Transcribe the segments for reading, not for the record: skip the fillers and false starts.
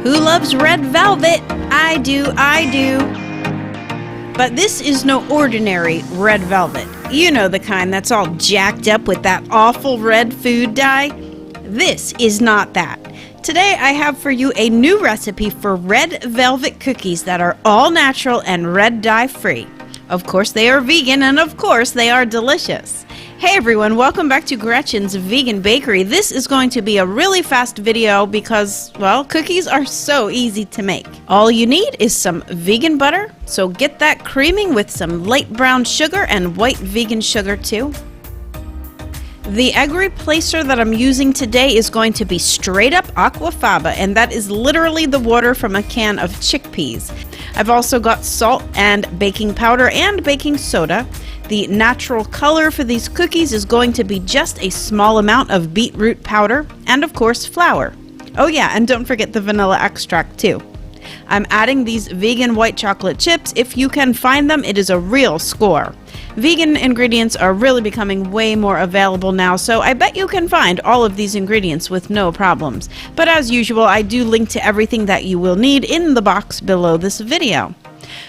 Who loves red velvet? I do, I do. But this is no ordinary red velvet. You know, the kind that's all jacked up with that awful red food dye. This is not that. Today I have for you a new recipe for red velvet cookies that are all natural and red dye free. Of course they are vegan, and of course they are delicious. Hey everyone, welcome back to Gretchen's Vegan Bakery. This is going to be a really fast video because, well, cookies are so easy to make. All you need is some vegan butter, so get that creaming with some light brown sugar and white vegan sugar too. The egg replacer that I'm using today is going to be straight up aquafaba, and that is literally the water from a can of chickpeas. I've also got salt and baking powder and baking soda. The natural color for these cookies is going to be just a small amount of beetroot powder and of course flour. Oh yeah, and don't forget the vanilla extract too. I'm adding these vegan white chocolate chips. If you can find them, it is a real score. Vegan ingredients are really becoming way more available now, so I bet you can find all of these ingredients with no problems. But as usual, I do link to everything that you will need in the box below this video.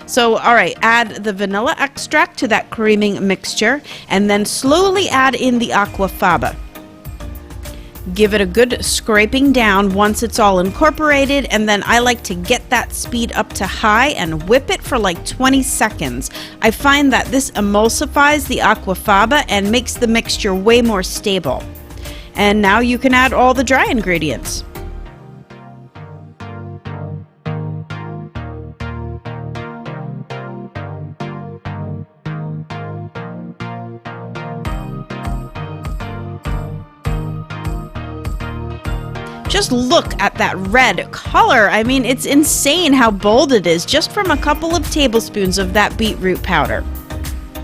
So, alright, add the vanilla extract to that creaming mixture, and then slowly add in the aquafaba. Give it a good scraping down once it's all incorporated, and then I like to get that speed up to high and whip it for like 20 seconds. I find that this emulsifies the aquafaba and makes the mixture way more stable. And now you can add all the dry ingredients. Just look at that red color. I mean, it's insane how bold it is just from a couple of tablespoons of that beetroot powder.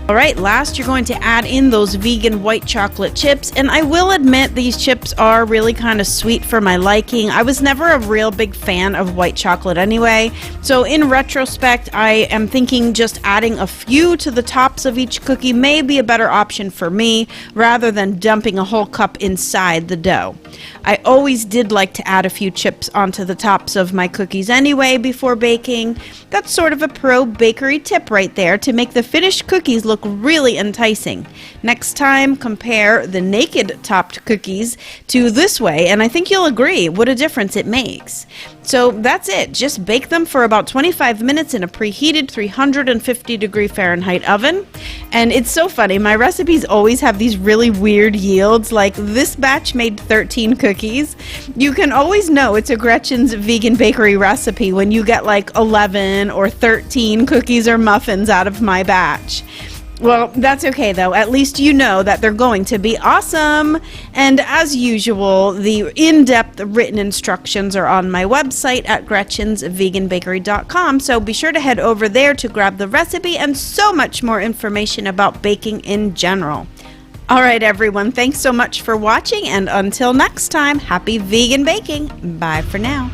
Alright, last you're going to add in those vegan white chocolate chips, and I will admit these chips are really kind of sweet for my liking. I was never a real big fan of white chocolate anyway, so in retrospect I am thinking just adding a few to the tops of each cookie may be a better option for me rather than dumping a whole cup inside the dough. I always did like to add a few chips onto the tops of my cookies anyway before baking. That's sort of a pro bakery tip right there to make the finished cookies look really enticing. Next time, compare the naked topped cookies to this way, and I think you'll agree what a difference it makes. So that's it. Just bake them for about 25 minutes in a preheated 350-degree Fahrenheit oven. And it's so funny, my recipes always have these really weird yields, like this batch made 13 cookies. You can always know it's a Gretchen's Vegan Bakery recipe when you get like 11 or 13 cookies or muffins out of my batch. Well, that's okay though. At least you know that they're going to be awesome. And as usual, the in-depth written instructions are on my website at gretchensveganbakery.com, so be sure to head over there to grab the recipe and so much more information about baking in general. Alright everyone, thanks so much for watching, and until next time, happy vegan baking. Bye for now.